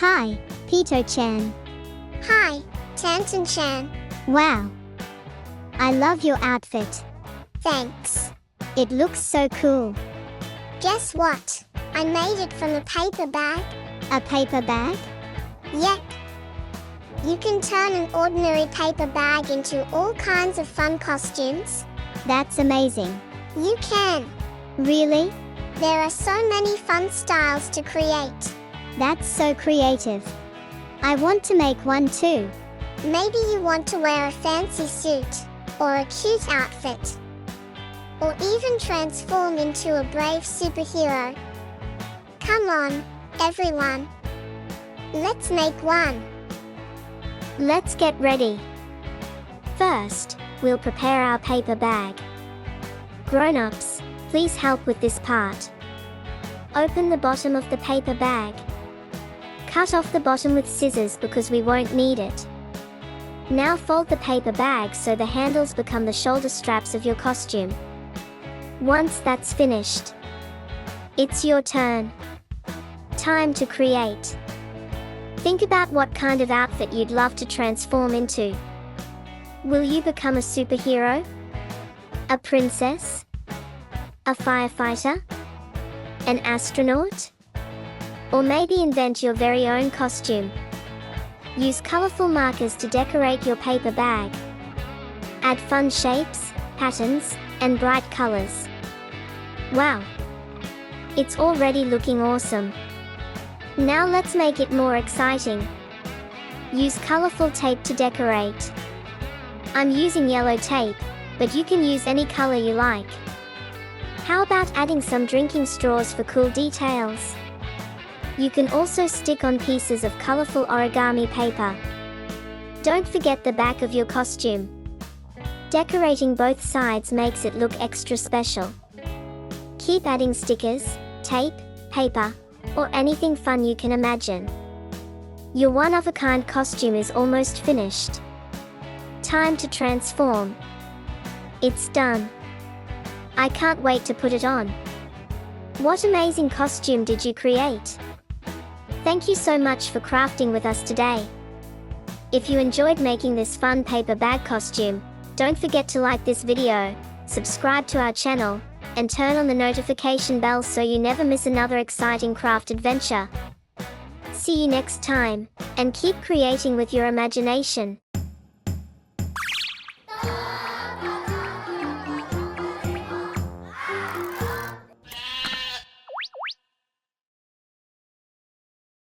Hi, Pito-chan. Hi, Tantan-chan. Wow. I love your outfit. Thanks. It looks so cool. Guess what? I made it from a paper bag. A paper bag? Yep. You can turn an ordinary paper bag into all kinds of fun costumes. That's amazing. You can. Really? There are so many fun styles to create. That's so creative. I want to make one too. Maybe you want to wear a fancy suit, or a cute outfit, or even transform into a brave superhero. Come on, everyone. Let's make one. Let's get ready. First, we'll prepare our paper bag. Grown-ups, please help with this part. Open the bottom of the paper bag. Cut off the bottom with scissors because we won't need it. Now fold the paper bag so the handles become the shoulder straps of your costume. Once that's finished, it's your turn. Time to create. Think about what kind of outfit you'd love to transform into. Will you become a superhero? A princess? A firefighter? An astronaut? Or maybe invent your very own costume. Use colorful markers to decorate your paper bag. Add fun shapes, patterns, and bright colors. Wow! It's already looking awesome. Now let's make it more exciting. Use colorful tape to decorate. I'm using yellow tape, but you can use any color you like. How about adding some drinking straws for cool details? You can also stick on pieces of colorful origami paper. Don't forget the back of your costume. Decorating both sides makes it look extra special. Keep adding stickers, tape, paper, or anything fun you can imagine. Your one-of-a-kind costume is almost finished. Time to transform. It's done. I can't wait to put it on. What amazing costume did you create? Thank you so much for crafting with us today. If you enjoyed making this fun paper bag costume, don't forget to like this video, subscribe to our channel, and turn on the notification bell so you never miss another exciting craft adventure. See you next time, and keep creating with your imagination.